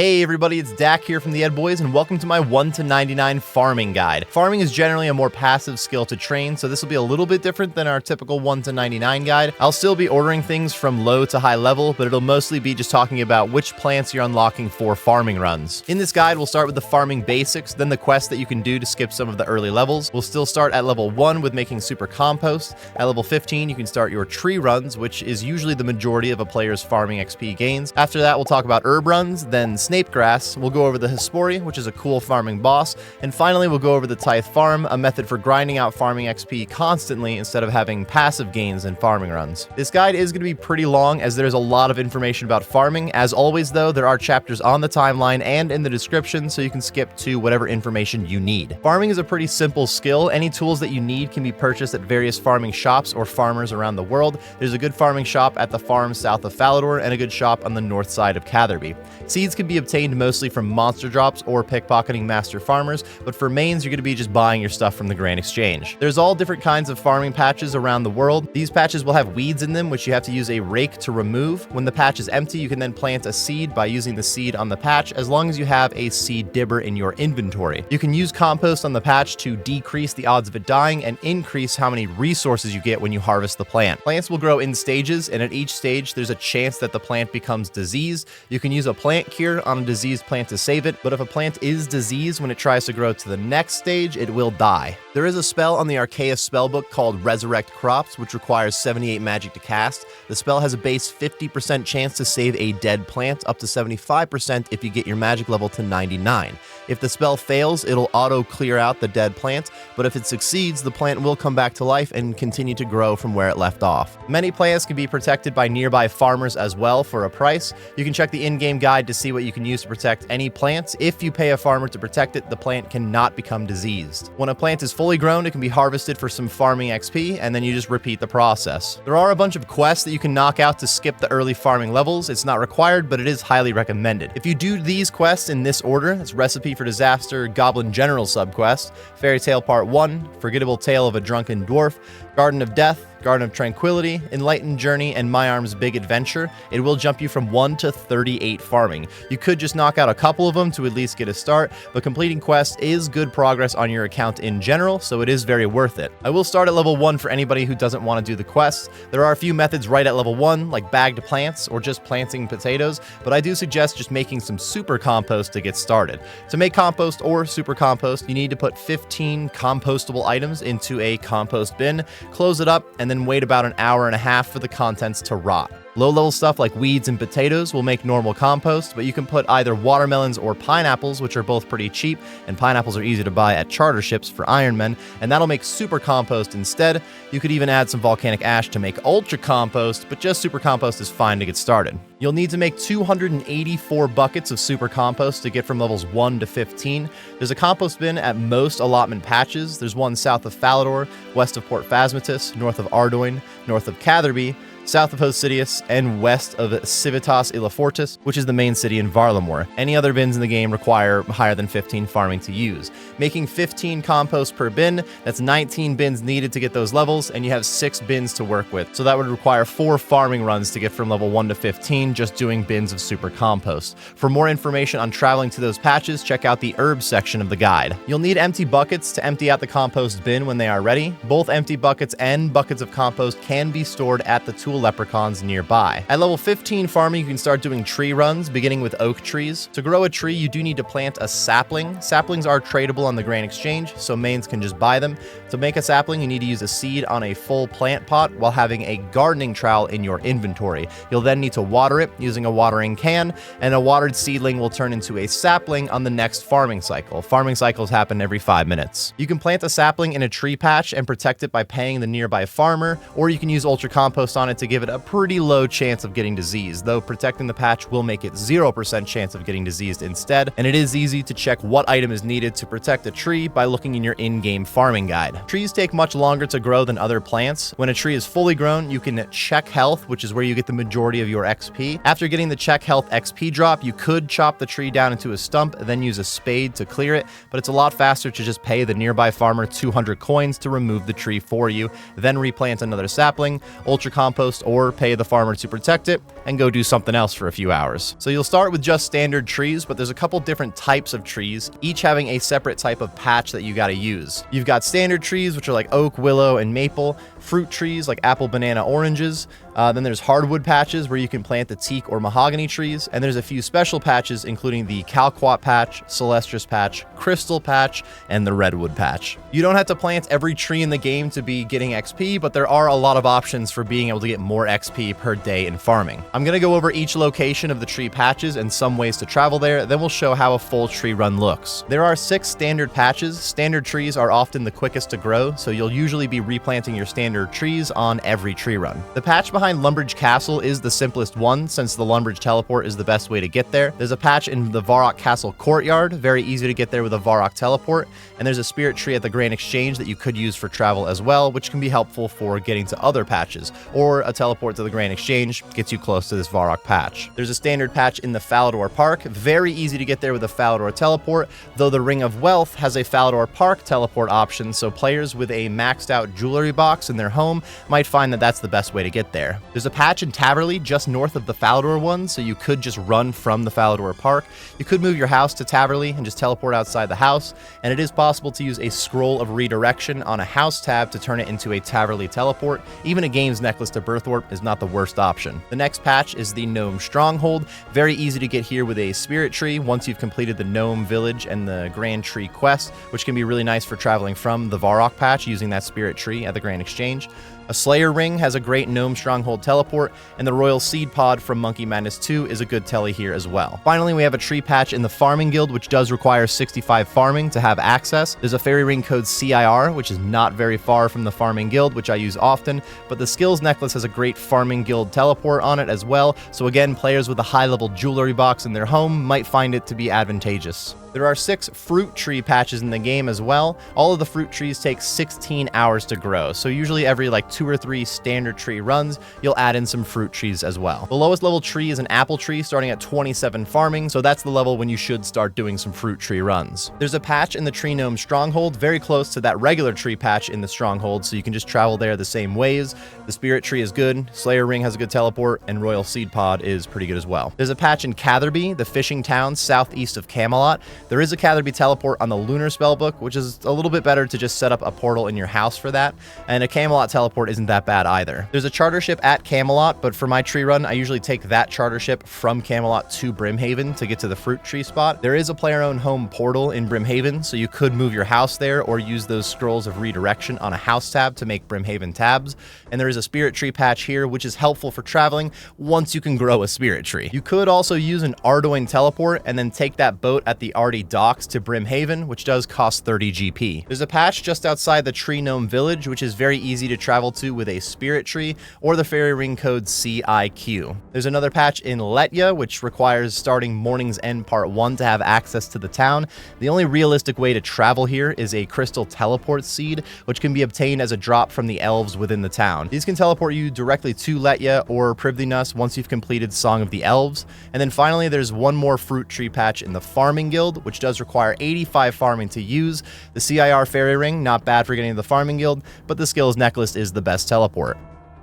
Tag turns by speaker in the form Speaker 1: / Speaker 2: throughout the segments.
Speaker 1: Hey everybody, it's Dak here from the Ed Boys, and welcome to my 1 to 99 farming guide. Farming is generally a more passive skill to train, so this will be a little bit different than our typical 1 to 99 guide. I'll still be ordering things from low to high level, but it'll mostly be just talking about which plants you're unlocking for farming runs. In this guide, we'll start with the farming basics, then the quests that you can do to skip some of the early levels. We'll still start at level 1 with making Supercompost. At level 15, you can start your tree runs, which is usually the majority of a player's farming XP gains. After that, we'll talk about herb runs, then Snape Grass. We'll go over the Hespori, which is a cool farming boss, and finally we'll go over the Tithe Farm, a method for grinding out farming XP constantly instead of having passive gains in farming runs. This guide is going to be pretty long as there's a lot of information about farming. As always though, there are chapters on the timeline and in the description so you can skip to whatever information you need. Farming is a pretty simple skill. Any tools that you need can be purchased at various farming shops or farmers around the world. There's a good farming shop at the farm south of Falador and a good shop on the north side of Catherby. Seeds can be obtained mostly from monster drops or pickpocketing master farmers, but for mains, you're going to be just buying your stuff from the Grand Exchange. There's all different kinds of farming patches around the world. These patches will have weeds in them, which you have to use a rake to remove. When the patch is empty, you can then plant a seed by using the seed on the patch, as long as you have a seed dibber in your inventory. You can use compost on the patch to decrease the odds of it dying and increase how many resources you get when you harvest the plant. Plants will grow in stages, and at each stage, there's a chance that the plant becomes diseased. You can use a plant cure on a diseased plant to save it, but if a plant is diseased when it tries to grow to the next stage, it will die. There is a spell on the Arceus spellbook called Resurrect Crops, which requires 78 magic to cast. The spell has a base 50% chance to save a dead plant, up to 75% if you get your magic level to 99. If the spell fails, it'll auto clear out the dead plant, but if it succeeds, the plant will come back to life and continue to grow from where it left off. Many plants can be protected by nearby farmers as well for a price. You can check the in-game guide to see what you can use to protect any plants. If you pay a farmer to protect it, the plant cannot become diseased. When a plant is fully grown, it can be harvested for some farming XP, and then you just repeat the process. There are a bunch of quests that you can knock out to skip the early farming levels. It's not required, but it is highly recommended. If you do these quests in this order, it's Recipe for Disaster, Goblin General subquest, Fairy Tale Part 1, Forgettable Tale of a Drunken Dwarf, Garden of Death, Garden of Tranquility, Enlightened Journey, and My Arm's Big Adventure, it will jump you from 1 to 38 farming. You could just knock out a couple of them to at least get a start, but completing quests is good progress on your account in general, so it is very worth it. I will start at level 1 for anybody who doesn't want to do the quests. There are a few methods right at level 1, like bagged plants or just planting potatoes, but I do suggest just making some super compost to get started. To make compost or super compost, you need to put 15 compostable items into a compost bin, close it up, and then wait about an hour and a half for the contents to rot. Low-level stuff like weeds and potatoes will make normal compost, but you can put either watermelons or pineapples, which are both pretty cheap, and pineapples are easy to buy at charter ships for Ironmen, and that'll make super compost instead. You could even add some volcanic ash to make ultra compost, but just super compost is fine to get started. You'll need to make 284 buckets of super compost to get from levels 1 to 15. There's a compost bin at most allotment patches. There's one south of Falador, west of Port Phasmatis, north of Ardoin, north of Catherby, south of Hosidius, and west of Civitas Illafortis, which is the main city in Varlamore. Any other bins in the game require higher than 15 farming to use. Making 15 compost per bin, that's 19 bins needed to get those levels, and you have 6 bins to work with. So that would require 4 farming runs to get from level 1 to 15 just doing bins of super compost. For more information on traveling to those patches, check out the herbs section of the guide. You'll need empty buckets to empty out the compost bin when they are ready. Both empty buckets and buckets of compost can be stored at the tool leprechauns nearby. At level 15 farming, you can start doing tree runs, beginning with oak trees. To grow a tree, you do need to plant a sapling. Saplings are tradable on the Grand Exchange, so mains can just buy them. To make a sapling, you need to use a seed on a full plant pot while having a gardening trowel in your inventory. You'll then need to water it using a watering can, and a watered seedling will turn into a sapling on the next farming cycle. Farming cycles happen every 5 minutes. You can plant a sapling in a tree patch and protect it by paying the nearby farmer, or you can use ultra compost on it to give it a pretty low chance of getting diseased, though protecting the patch will make it 0% chance of getting diseased instead, and it is easy to check what item is needed to protect a tree by looking in your in-game farming guide. Trees take much longer to grow than other plants. When a tree is fully grown, you can check health, which is where you get the majority of your XP. After getting the check health XP drop, you could chop the tree down into a stump, then use a spade to clear it, but it's a lot faster to just pay the nearby farmer 200 coins to remove the tree for you, then replant another sapling. Ultra compost compost or pay the farmer to protect it and go do something else for a few hours. So you'll start with just standard trees, but there's a couple different types of trees, each having a separate type of patch that you got to use. You've got standard trees, which are like oak, willow, and maple, fruit trees like apple, banana, oranges. Then there's hardwood patches where you can plant the teak or mahogany trees, and there's a few special patches including the calquat patch, celestris patch, crystal patch, and the redwood patch. You don't have to plant every tree in the game to be getting XP, but there are a lot of options for being able to get more XP per day in farming. I'm going to go over each location of the tree patches and some ways to travel there, then we'll show how a full tree run looks. There are 6 standard patches. Standard trees are often the quickest to grow, so you'll usually be replanting your standard trees on every tree run. The patch behind Lumbridge Castle is the simplest one, since the Lumbridge teleport is the best way to get there. There's a patch in the Varrock Castle courtyard, very easy to get there with a Varrock teleport, and there's a spirit tree at the Grand Exchange that you could use for travel as well, which can be helpful for getting to other patches, or a teleport to the Grand Exchange gets you close to this Varrock patch. There's a standard patch in the Falador Park, very easy to get there with a Falador teleport, though the Ring of Wealth has a Falador Park teleport option, so players with a maxed out jewelry box in their home might find that that's the best way to get there. There's a patch in Taverley just north of the Falador one, so you could just run from the Falador Park. You could move your house to Taverley and just teleport outside the house, and it is possible to use a Scroll of Redirection on a house tab to turn it into a Taverley teleport. Even a Games Necklace to Birthwarp is not the worst option. The next patch is the Gnome Stronghold, very easy to get here with a Spirit Tree once you've completed the Gnome Village and the Grand Tree quest, which can be really nice for traveling from the Varrock patch using that Spirit Tree at the Grand Exchange. A Slayer Ring has a great Gnome Stronghold teleport, and the Royal Seed Pod from Monkey Madness 2 is a good telly here as well. Finally, we have a tree patch in the Farming Guild, which does require 65 farming to have access. There's a Fairy Ring code CIR, which is not very far from the Farming Guild, which I use often, but the Skills Necklace has a great Farming Guild teleport on it as well, so again, players with a high-level jewelry box in their home might find it to be advantageous. There are 6 fruit tree patches in the game as well. All of the fruit trees take 16 hours to grow, so usually every like 2 or 3 standard tree runs, you'll add in some fruit trees as well. The lowest level tree is an apple tree starting at 27 farming, so that's the level when you should start doing some fruit tree runs. There's a patch in the Tree Gnome Stronghold, very close to that regular tree patch in the Stronghold, so you can just travel there the same ways. The Spirit Tree is good, Slayer Ring has a good teleport, and Royal Seed Pod is pretty good as well. There's a patch in Catherby, the fishing town southeast of Camelot. There is a Catherby teleport on the Lunar Spellbook, which is a little bit better to just set up a portal in your house for that, and a Camelot teleport isn't that bad either. There's a charter ship at Camelot, but for my tree run, I usually take that charter ship from Camelot to Brimhaven to get to the fruit tree spot. There is a player-owned home portal in Brimhaven, so you could move your house there or use those Scrolls of Redirection on a house tab to make Brimhaven tabs, and there is a Spirit Tree patch here, which is helpful for traveling once you can grow a Spirit Tree. You could also use an Ardoin teleport and then take that boat at the Ardy docks to Brimhaven, which does cost 30 GP. There's a patch just outside the Tree Gnome Village, which is very easy to travel to with a Spirit Tree or the Fairy Ring code CIQ. There's another patch in Letya, which requires starting Morning's End Part 1 to have access to the town. The only realistic way to travel here is a Crystal Teleport Seed, which can be obtained as a drop from the elves within the town. These can teleport you directly to Letya or Privdinus once you've completed Song of the Elves. And then finally, there's one more fruit tree patch in the Farming Guild, which does require 85 farming to use. The CIR Fairy Ring, not bad for getting to the Farming Guild, but the Skills Necklace is the best teleport.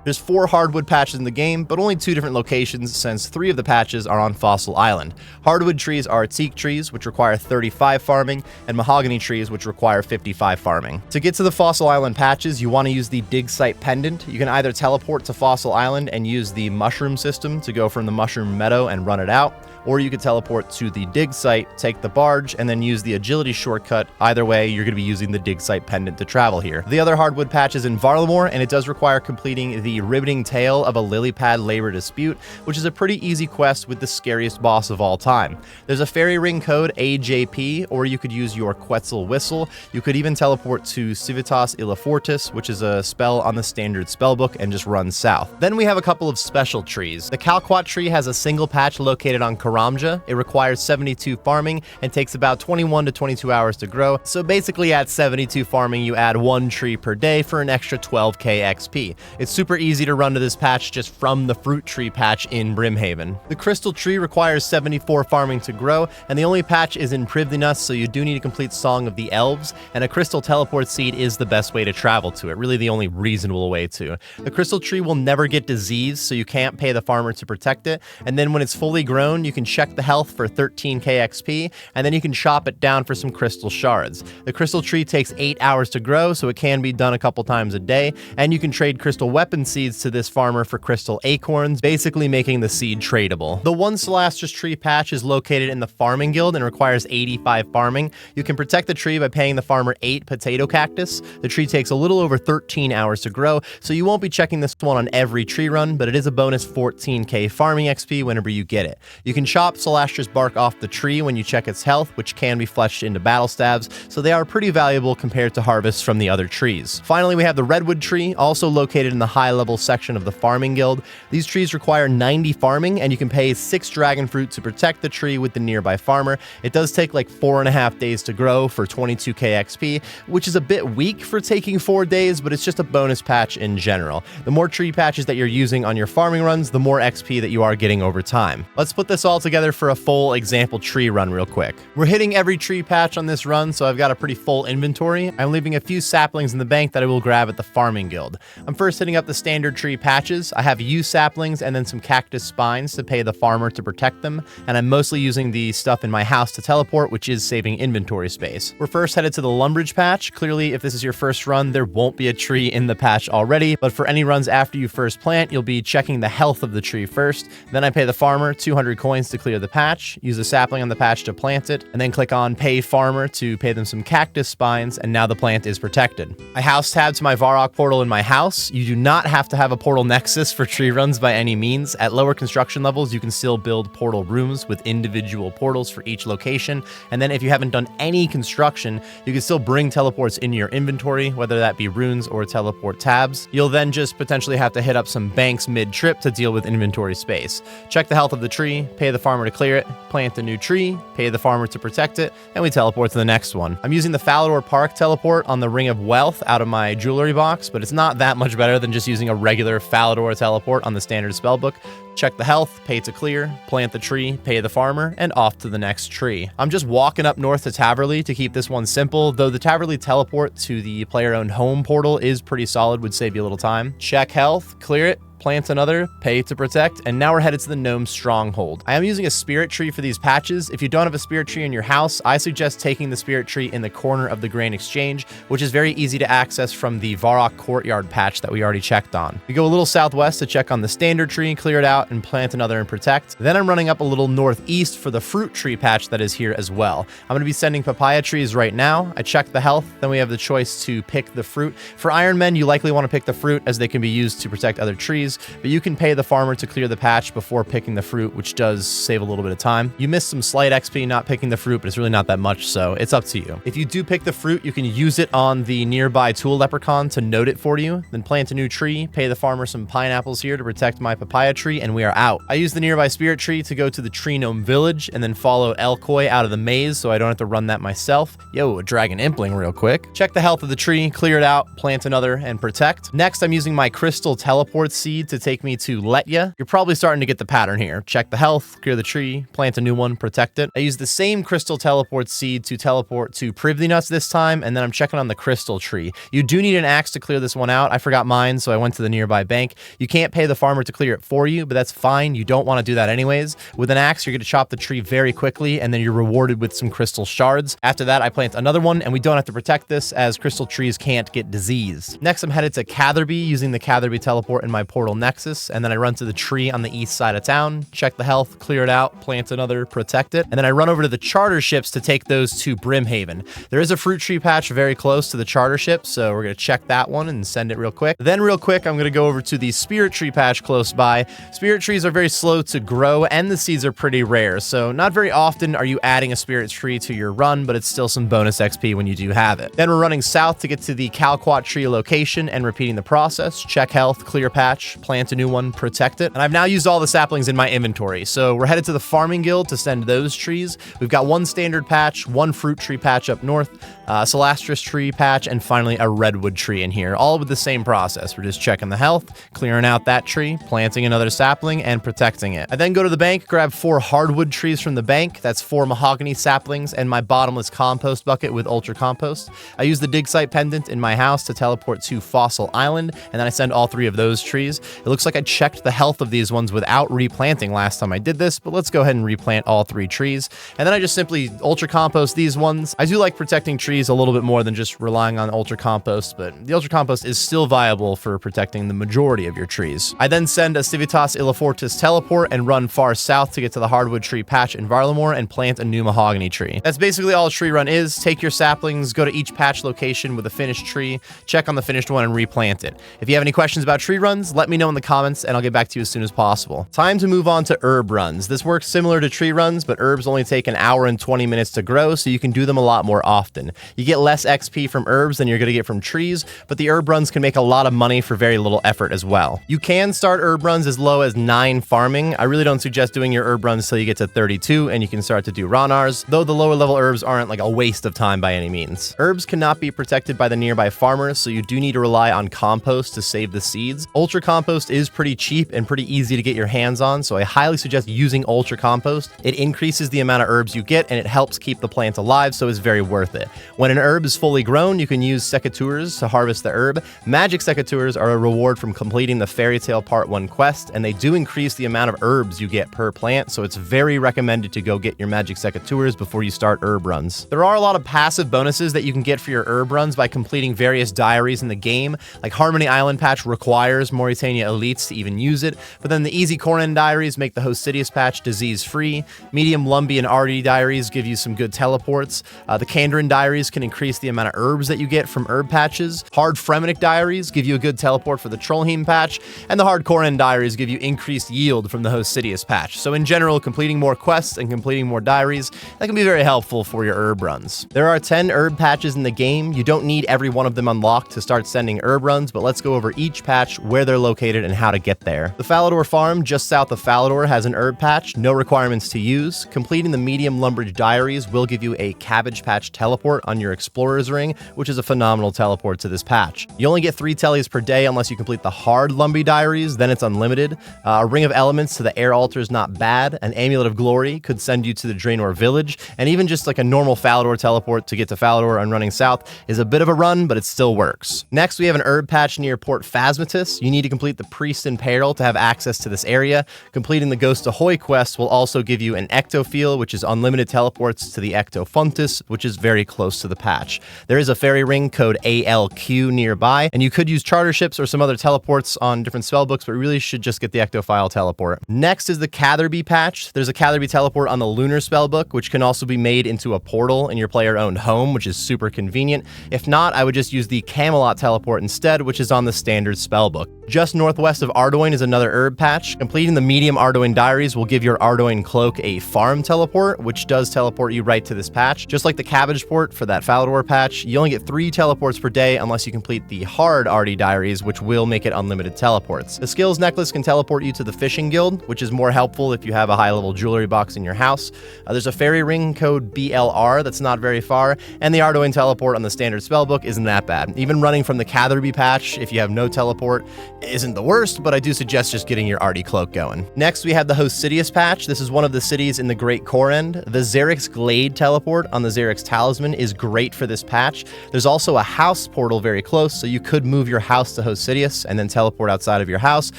Speaker 1: There's 4 hardwood patches in the game, but only 2 different locations since 3 of the patches are on Fossil Island. Hardwood trees are teak trees, which require 35 farming, and mahogany trees, which require 55 farming. To get to the Fossil Island patches, you want to use the Dig Site Pendant. You can either teleport to Fossil Island and use the mushroom system to go from the mushroom meadow and run it out, or you could teleport to the dig site, take the barge, and then use the agility shortcut. Either way, you're going to be using the Dig Site Pendant to travel here. The other hardwood patch is in Varlamore, and it does require completing the Riveting Tale of a Lilypad Labor Dispute, which is a pretty easy quest with the scariest boss of all time. There's a Fairy Ring code AJP, or you could use your Quetzal Whistle. You could even teleport to Civitas Illafortis, which is a spell on the standard spellbook, and just run south. Then we have a couple of special trees. The Calquat tree has a single patch located on Karamja. It requires 72 farming and takes about 21 to 22 hours to grow. So basically at 72 farming, you add 1 tree per day for an extra 12k XP. It's super easy to run to this patch just from the fruit tree patch in Brimhaven. The crystal tree requires 74 farming to grow, and the only patch is in Privdinus, so you do need to complete Song of the Elves, and a crystal teleport seed is the best way to travel to it, really the only reasonable way to. The crystal tree will never get diseased, so you can't pay the farmer to protect it, and then when it's fully grown, you can check the health for 13k XP, and then you can chop it down for some crystal shards. The crystal tree takes 8 hours to grow, so it can be done a couple times a day, and you can trade crystal weapon seeds to this farmer for crystal acorns, basically making the seed tradable. The one Solastris tree patch is located in the farming guild and requires 85 farming. You can protect the tree by paying the farmer 8 potato cactus. The tree takes a little over 13 hours to grow, so you won't be checking this one on every tree run, but it is a bonus 14k farming XP whenever you get it. You can chop Solastris bark off the tree when you check its health, which can be fleshed into battle stabs, so they are pretty valuable compared to harvests from the other trees. Finally, we have the redwood tree, also located in the high level section of the farming guild. These trees require 90 farming, and you can pay 6 dragon fruit to protect the tree with the nearby farmer. It does take like 4.5 days to grow for 22k XP, which is a bit weak for taking 4 days, but it's just a bonus patch in general. The more tree patches that you're using on your farming runs, the more XP that you are getting over time. Let's put this all together for a full example tree run real quick. We're hitting every tree patch on this run, so I've got a pretty full inventory. I'm leaving a few saplings in the bank that I will grab at the farming guild. I'm first hitting up the standard tree patches. I have yew saplings and then some cactus spines to pay the farmer to protect them, and I'm mostly using the stuff in my house to teleport, which is saving inventory space. We're first headed to the Lumbridge patch. Clearly, if this is your first run, there won't be a tree in the patch already, but for any runs after you first plant, you'll be checking the health of the tree first. Then I pay the farmer 200 coins to clear the patch, use a sapling on the patch to plant it, and then click on pay farmer to pay them some cactus spines, and now the plant is protected. I house tab to my Varrock portal in my house. You do not have to have a portal nexus for tree runs by any means. At lower construction levels, you can still build portal rooms with individual portals for each location, and then if you haven't done any construction, you can still bring teleports in your inventory, whether that be runes or teleport tabs. You'll then just potentially have to hit up some banks mid-trip to deal with inventory space. Check the health of the tree, pay the farmer to clear it, plant a new tree, pay the farmer to protect it, and we teleport to the next one. I'm using the Falador Park teleport on the Ring of Wealth out of my jewelry box, but it's not that much better than just using a regular Falador teleport on the standard spellbook. Check the health, pay to clear, plant the tree, pay the farmer, and off to the next tree. I'm just walking up north to Taverley to keep this one simple, though the Taverley teleport to the player-owned home portal is pretty solid, would save you a little time. Check health, clear it, plant another, pay to protect, and now we're headed to the Gnome Stronghold. I am using a spirit tree for these patches. If you don't have a spirit tree in your house, I suggest taking the spirit tree in the corner of the Grain Exchange, which is very easy to access from the Varrock Courtyard patch that we already checked on. We go a little southwest to check on the standard tree, clear it out, and plant another and protect. Then I'm running up a little northeast for the fruit tree patch that is here as well. I'm going to be sending papaya trees right now. I check the health, then we have the choice to pick the fruit. For Iron Men, you likely want to pick the fruit as they can be used to protect other trees, but you can pay the farmer to clear the patch before picking the fruit, which does save a little bit of time. You miss some slight XP not picking the fruit, but it's really not that much, so it's up to you. If you do pick the fruit, you can use it on the nearby tool leprechaun to note it for you, then plant a new tree, pay the farmer some pineapples here to protect my papaya tree, and we are out. I use the nearby spirit tree to go to the Tree Gnome Village, and then follow Elkoi out of the maze so I don't have to run that myself. Yo, a dragon impling real quick. Check the health of the tree, clear it out, plant another, and protect. Next, I'm using my crystal teleport seed to take me to Letya. You're probably starting to get the pattern here. Check the health, clear the tree, plant a new one, protect it. I use the same crystal teleport seed to teleport to Privdinus this time, and then I'm checking on the crystal tree. You do need an axe to clear this one out. I forgot mine, so I went to the nearby bank. You can't pay the farmer to clear it for you, but that's fine. You don't want to do that anyways. With an axe, you're going to chop the tree very quickly, and then you're rewarded with some crystal shards. After that, I plant another one, and we don't have to protect this as crystal trees can't get disease. Next, I'm headed to Catherby using the Catherby teleport in my portal nexus, and then I run to the tree on the east side of town, check the health, clear it out, plant another, protect it, and then I run over to the charter ships to take those to Brimhaven. There is a fruit tree patch very close to the charter ship, so we're going to check that one and send it real quick. Then real quick, I'm going to go over to the spirit tree patch close by. Spirit Spirit trees are very slow to grow, and the seeds are pretty rare, so not very often are you adding a spirit tree to your run, but it's still some bonus XP when you do have it. Then we're running south to get to the Calquat tree location and repeating the process. Check health, clear patch, plant a new one, protect it. And I've now used all the saplings in my inventory, so we're headed to the farming guild to send those trees. We've got one standard patch, one fruit tree patch up north, Celastris tree patch, and finally a redwood tree in here, all with the same process. We're just checking the health, clearing out that tree, planting another sapling, and protecting it. I then go to the bank, grab 4 hardwood trees from the bank. That's 4 mahogany saplings and my bottomless compost bucket with ultra compost. I use the dig site pendant in my house to teleport to Fossil Island, and then I send all 3 of those trees. It looks like I checked the health of these ones without replanting last time I did this, but let's go ahead and replant all 3 trees. And then I just simply ultra compost these ones. I do like protecting trees a little bit more than just relying on ultra compost, but the ultra compost is still viable for protecting the majority of your trees. I then send a Civitas Illifortis teleport and run far south to get to the hardwood tree patch in Varlamore and plant a new mahogany tree. That's basically all a tree run is. Take your saplings, go to each patch location with a finished tree, check on the finished one and replant it. If you have any questions about tree runs, let me know in the comments and I'll get back to you as soon as possible. Time to move on to herb runs. This works similar to tree runs, but herbs only take an hour and 20 minutes to grow, so you can do them a lot more often. You get less XP from herbs than you're going to get from trees, but the herb runs can make a lot of money for very little effort as well. You can start herb runs as low as 9 farming. I really don't suggest doing your herb runs until you get to 32 and you can start to do Ronars, though the lower level herbs aren't like a waste of time by any means. Herbs cannot be protected by the nearby farmers, so you do need to rely on compost to save the seeds. Ultra compost is pretty cheap and pretty easy to get your hands on, so I highly suggest using ultra compost. It increases the amount of herbs you get and it helps keep the plant alive, so it's very worth it. When an herb is fully grown, you can use secateurs to harvest the herb. Magic secateurs are a reward from completing the Fairy Tale Part 1 quest, and they do increase the amount of herbs you get per plant, so it's very recommended to go get your magic secateurs before you start herb runs. There are a lot of passive bonuses that you can get for your herb runs by completing various diaries in the game, like Harmony Island patch requires Mauritania elites to even use it, but then the Easy Corin diaries make the Hostidius patch disease-free. Medium Lumbee and Artie diaries give you some good teleports. The Kandarin diaries can increase the amount of herbs that you get from herb patches. Hard Fremenic diaries give you a good teleport for the Trollheim patch, and the Hard Corin diaries give you increased yield from the Hostidius patch. So in general, completing more quests and completing more diaries, that can be very helpful for your herb runs. There are 10 herb patches in the game. You don't need every one of them unlocked to start sending herb runs, but let's go over each patch, where they're located, and how to get there. The Falador farm just south of Falador has an herb patch, no requirements to use. Completing the medium Lumbridge diaries will give you a cabbage patch teleport on your explorer's ring, which is a phenomenal teleport to this patch. You only get 3 tellies per day unless you complete the hard Lumbee diaries, then it's unlimited. A ring of elements to the air altar is not bad. An amulet of glory could send you to the Draenor village, and even just like a normal Falador teleport to get to Falador and running south is a bit of a run, but it still works. Next, we have an herb patch near Port Phasmatis. You need to complete the Priest in Peril to have access to this area. Completing the Ghost Ahoy quest will also give you an Ectofiel, which is unlimited teleports to the Ectofuntus, which is very close to the patch. There is a fairy ring code ALQ nearby, and you could use charter ships or some other teleports on different spellbooks, but really should just get the Ectophile teleport. Next is the Catherby patch. There's a Catherby teleport on the Lunar spellbook, which can also be made into a portal in your player-owned home, which is super convenient. If not, I would just use the Camelot teleport instead, which is on the standard spellbook. Just northwest of Ardoin is another herb patch. Completing the medium Ardoin diaries will give your Ardoin cloak a farm teleport, which does teleport you right to this patch. Just like the cabbage port for that Falador patch, you only get 3 teleports per day unless you complete the hard Artie diaries, which will make it unlimited teleports. The skills necklace can teleport you to the fishing guild, which is more helpful if you have a high level jewelry box in your house. There's a fairy ring code BLR that's not very far, and the Ardoin teleport on the standard spellbook isn't that bad. Even running from the Catherby patch, if you have no teleport, isn't the worst, but I do suggest just getting your Artie cloak going. Next, we have the Hostidius patch. This is one of the cities in the Great Korend. The Xerix Glade teleport on the Xerix Talisman is great for this patch. There's also a house portal very close, so you could move your house to Hostidius and then teleport outside of your house.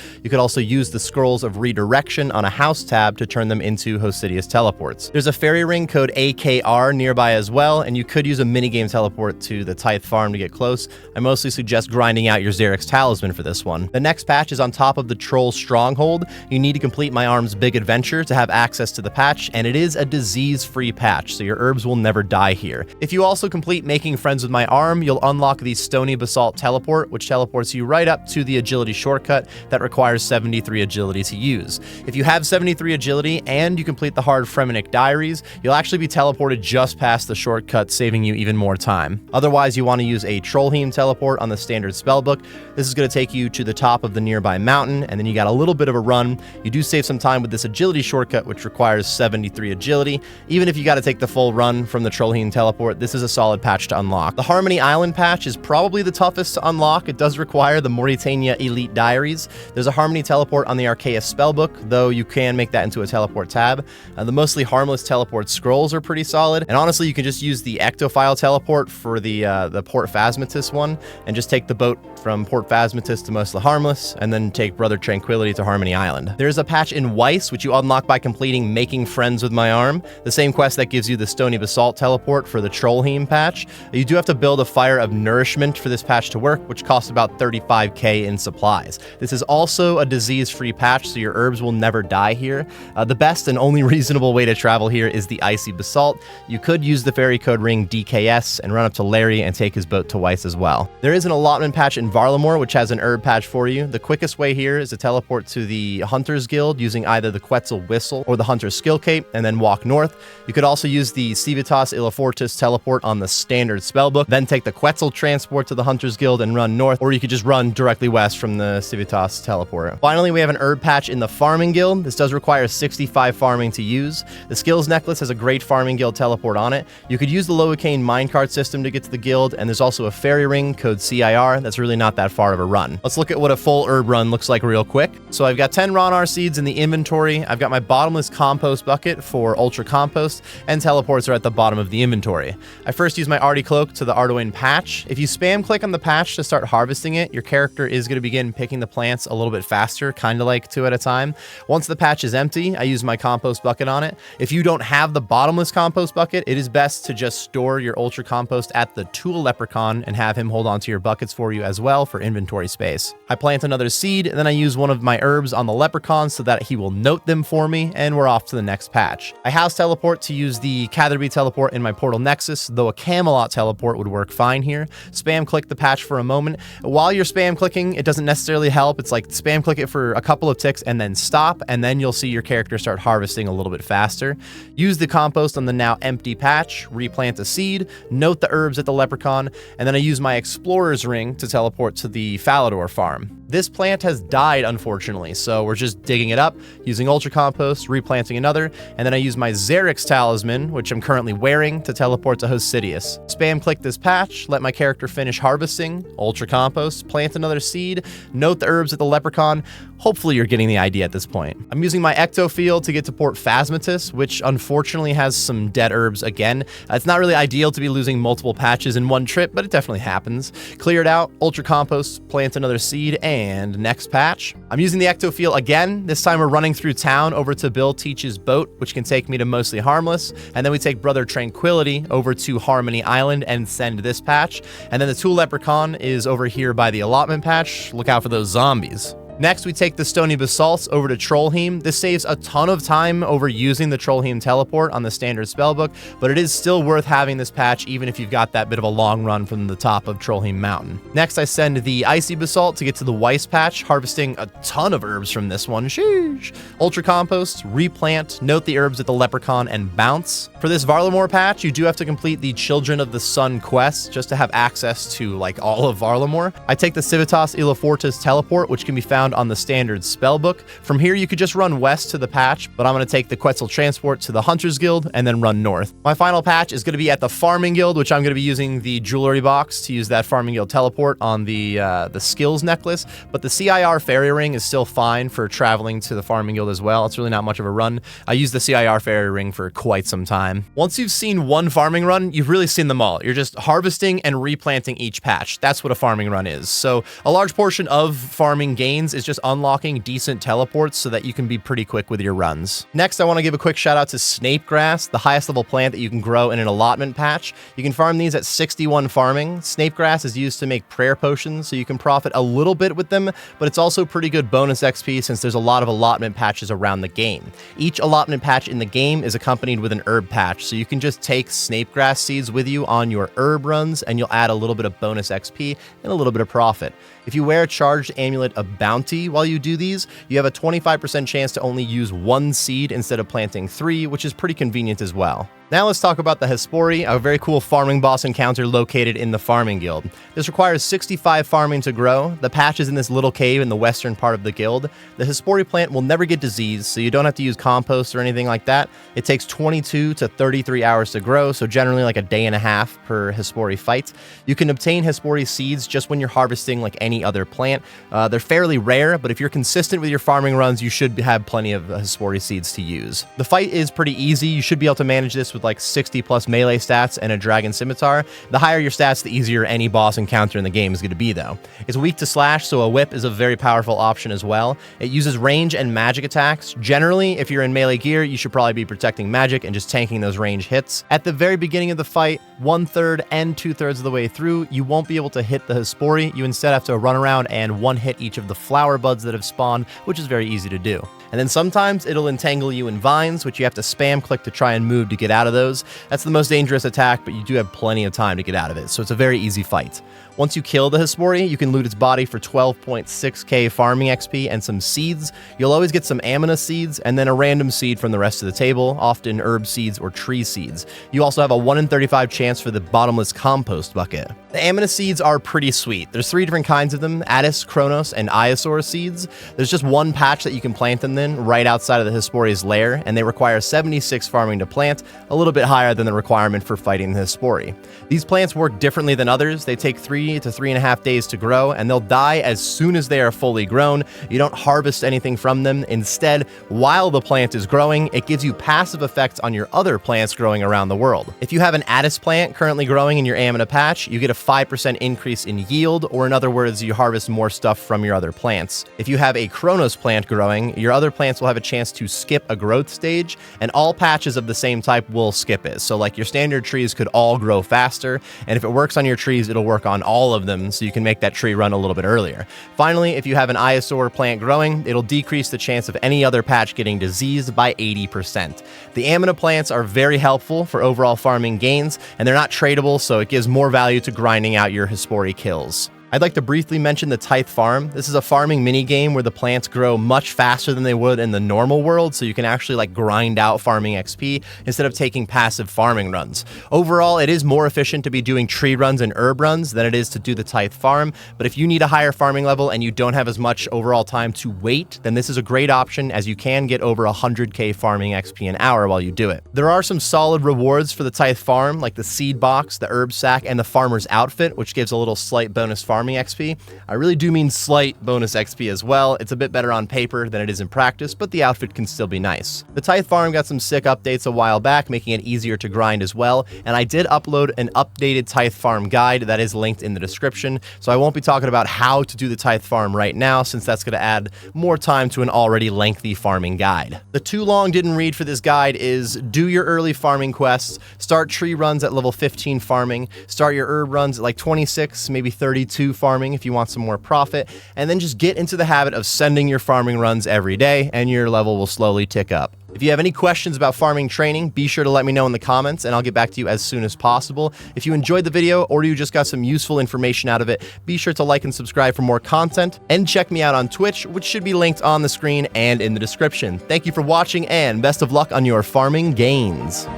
Speaker 1: You could also use the Scrolls of Redirection on a house tab to turn them into Hostidius teleports. There's a fairy ring code AKR nearby as well, and you could use a minigame teleport to the Tithe Farm to get close. I mostly suggest grinding out your Xerix Talisman for this one. The next patch is on top of the Troll Stronghold. You need to complete my arm's big adventure to have access to the patch, and it is a disease-free patch, so your herbs will never die here. If you also complete making friends with my arm, you'll unlock the Stony Basalt teleport, which teleports you right up to the agility shortcut that requires 73 agility to use. If you have 73 agility and you complete the hard Fremenic diaries, you'll actually be teleported just past the shortcut, saving you even more time. Otherwise, you want to use a Trollheim teleport on the standard spellbook. This is going to take you to the top of the nearby mountain, and then you got a little bit of a run. You do save some time with this agility shortcut, which requires 73 agility. Even if you got to take the full run from the Trollheim teleport, this is a solid patch to unlock. The Harmony Island patch is probably the toughest to unlock. It does require the Mauritania Elite Diaries. There's a Harmony teleport on the Arceus spellbook, though you can make that into a teleport tab. The mostly harmless teleport scrolls are pretty solid, and honestly, you can just use the Ectophile teleport for the Port Phasmatis one, and just take the boat from Port Phasmatis to mostly harmless, and then take Brother Tranquility to Harmony Island. There's a patch in Weiss, which you unlock by completing Making Friends with My Arm, the same quest that gives you the Stony Basalt teleport for the Trollheim patch. You do have to build a Fire of Nourishment for this patch to work, which costs about 35k in supplies. This is also a disease-free patch, so your herbs will never die here. The best and only reasonable way to travel here is the Icy Basalt. You could use the fairy code ring DKS and run up to Larry and take his boat to Weiss as well. There is an allotment patch in Varlamore, which has an herb patch for you. The quickest way here is to teleport to the Hunter's Guild using either the Quetzal Whistle or the Hunter's Skill Cape, and then walk north. You could also use the Civitas Illifortis teleport on the standard spellbook, then take the Quetzal transport to the Hunter's Guild and run north, or you could just run directly west from the Civitas teleport. Finally, we have an herb patch in the Farming Guild. This does require 65 farming to use. The Skills Necklace has a great Farming Guild teleport on it. You could use the Lowicain minecart system to get to the guild, and there's also a fairy ring code CIR that's really not that far of a run. Let's look at what a full herb run looks like real quick. So I've got 10 Ronar seeds in the inventory. I've got my bottomless compost bucket for ultra compost, and teleports are at the bottom of the inventory. I first use my Artie Cloak to the Arduin patch. If you spam click on the patch to start harvesting it, your character is going to begin picking the plants a little bit faster, kind of like 2 at a time. Once the patch is empty, I use my compost bucket on it. If you don't have the bottomless compost bucket, it is best to just store your ultra compost at the Tool Leprechaun and have him hold onto your buckets for you as well for inventory space. I plant another seed, and then I use one of my herbs on the leprechaun so that he will note them for me, and we're off to the next patch. I house teleport to use the Catherby teleport in my Portal Nexus, though a Camelot teleport would work fine here. Spam click the patch for a moment. While you're spam clicking, it doesn't necessarily help. It's like spam click it for a couple of ticks and then stop, and then you'll see your character start harvesting a little bit faster. Use the compost on the now empty patch, replant a seed, note the herbs at the leprechaun, and then I use my explorer's ring to teleport to the Falador farm. This plant has died, unfortunately, so we're just digging it up, using ultra compost, replanting another, and then I use my Xerix talisman, which I'm currently wearing, to teleport to Hosidius. Spam click this patch, let my character finish harvesting, ultra compost, plant another seed, note the herbs at the leprechaun. Hopefully you're getting the idea at this point. I'm using my Ecto Field to get to Port Phasmatis, which unfortunately has some dead herbs again. It's not really ideal to be losing multiple patches in one trip, but it definitely happens. Clear it out, ultra compost, plant another seed, and next patch. I'm using the Ecto Field again. This time we're running through town over to Bill Teach's boat, which can take me to mostly harmless, and then we take Brother Tranquility over to Harmony Island and send this patch. And then the Tool Leprechaun is over here by the allotment patch. Look out for those zombies. Next, we take the Stony Basalts over to Trollheim. This saves a ton of time over using the Trollheim teleport on the standard spellbook, but it is still worth having this patch even if you've got that bit of a long run from the top of Trollheim Mountain. Next, I send the Icy Basalt to get to the Weiss patch, harvesting a ton of herbs from this one. Sheesh. Ultra Compost, replant, note the herbs at the Leprechaun, and bounce. For this Varlamore patch, you do have to complete the Children of the Sun quest just to have access to like all of Varlamore. I take the Civitas Illifortis teleport, which can be found on the standard spellbook. From here, you could just run west to the patch, but I'm going to take the Quetzal transport to the Hunter's Guild and then run north. My final patch is going to be at the Farming Guild, which I'm going to be using the jewelry box to use that Farming Guild teleport on the skills necklace, but the CIR fairy ring is still fine for traveling to the Farming Guild as well. It's really not much of a run. I used the CIR fairy ring for quite some time. Once you've seen one farming run, you've really seen them all. You're just harvesting and replanting each patch. That's what a farming run is. So a large portion of farming gains is is just unlocking decent teleports so that you can be pretty quick with your runs. Next, I want to give a quick shout out to Snape Grass, the highest level plant that you can grow in an allotment patch. You can farm these at 61 farming. Snape Grass is used to make prayer potions, so you can profit a little bit with them, but it's also pretty good bonus XP since there's a lot of allotment patches around the game. Each allotment patch in the game is accompanied with an herb patch, so you can just take Snape Grass seeds with you on your herb runs, and you'll add a little bit of bonus XP and a little bit of profit. If you wear a charged amulet of bounty while you do these, you have a 25% chance to only use 1 seed instead of planting 3, which is pretty convenient as well. Now let's talk about the Hespori, a very cool farming boss encounter located in the farming guild. This requires 65 farming to grow. The patch is in this little cave in the western part of the guild. The Hespori plant will never get diseased, so you don't have to use compost or anything like that. It takes 22 to 33 hours to grow, so generally like a day and a half per Hespori fight. You can obtain Hespori seeds just when you're harvesting like any other plant. They're fairly rare, but if you're consistent with your farming runs, you should have plenty of Hespori seeds to use. The fight is pretty easy. You should be able to manage this with like 60 plus melee stats and a dragon scimitar. The higher your stats, the easier any boss encounter in the game is going to be though. It's weak to slash, so a whip is a very powerful option as well. It uses range and magic attacks. Generally, if you're in melee gear, you should probably be protecting magic and just tanking those range hits. At the very beginning of the fight, 1/3 and 2/3 of the way through, you won't be able to hit the Hespori. You instead have to run around and one-hit each of the flower buds that have spawned, which is very easy to do. And then sometimes it'll entangle you in vines, which you have to spam click to try and move to get out of those. That's the most dangerous attack, but you do have plenty of time to get out of it, so it's a very easy fight. Once you kill the Hespori, you can loot its body for 12.6k farming XP and some seeds. You'll always get some Anima Seeds and then a random seed from the rest of the table, often herb seeds or tree seeds. You also have a 1 in 35 chance for the bottomless compost bucket. The Anima Seeds are pretty sweet. There's 3 different kinds of them: Addis, Chronos, and Iosaur seeds. There's just one patch that you can plant them in right outside of the Hespori's lair, and they require 76 farming to plant, a little bit higher than the requirement for fighting the Hespori. These plants work differently than others. They take 3 to 3.5 days to grow, and they'll die as soon as they are fully grown. You don't harvest anything from them. Instead, while the plant is growing, it gives you passive effects on your other plants growing around the world. If you have an Addis plant currently growing in your Amina patch, you get a 5% increase in yield, or in other words, you harvest more stuff from your other plants. If you have a Chronos plant growing, your other plants will have a chance to skip a growth stage, and all patches of the same type will skip it. So like your standard trees could all grow faster, and if it works on your trees, it'll work on all of them, so you can make that tree run a little bit earlier. Finally, if you have an Iosaur plant growing, it'll decrease the chance of any other patch getting diseased by 80%. The Amina plants are very helpful for overall farming gains, and they're not tradable, so it gives more value to grinding out your Hespori kills. I'd like to briefly mention the Tithe Farm. This is a farming mini game where the plants grow much faster than they would in the normal world, so you can actually like grind out farming XP instead of taking passive farming runs. Overall, it is more efficient to be doing tree runs and herb runs than it is to do the Tithe Farm, but if you need a higher farming level and you don't have as much overall time to wait, then this is a great option, as you can get over 100k farming XP an hour while you do it. There are some solid rewards for the Tithe Farm, like the seed box, the herb sack, and the farmer's outfit, which gives a little slight bonus farming XP. I really do mean slight bonus XP as well. It's a bit better on paper than it is in practice, but the outfit can still be nice. The Tithe Farm got some sick updates a while back, making it easier to grind as well, and I did upload an updated Tithe Farm guide that is linked in the description, so I won't be talking about how to do the Tithe Farm right now, since that's going to add more time to an already lengthy farming guide. The too long didn't read for this guide is do your early farming quests, start tree runs at level 15 farming, start your herb runs at like 26, maybe 32 farming if you want some more profit, and then just get into the habit of sending your farming runs every day, and your level will slowly tick up. If you have any questions about farming training, be sure to let me know in the comments, and I'll get back to you as soon as possible. If you enjoyed the video, or you just got some useful information out of it, be sure to like and subscribe for more content, and check me out on Twitch, which should be linked on the screen and in the description. Thank you for watching, and best of luck on your farming gains.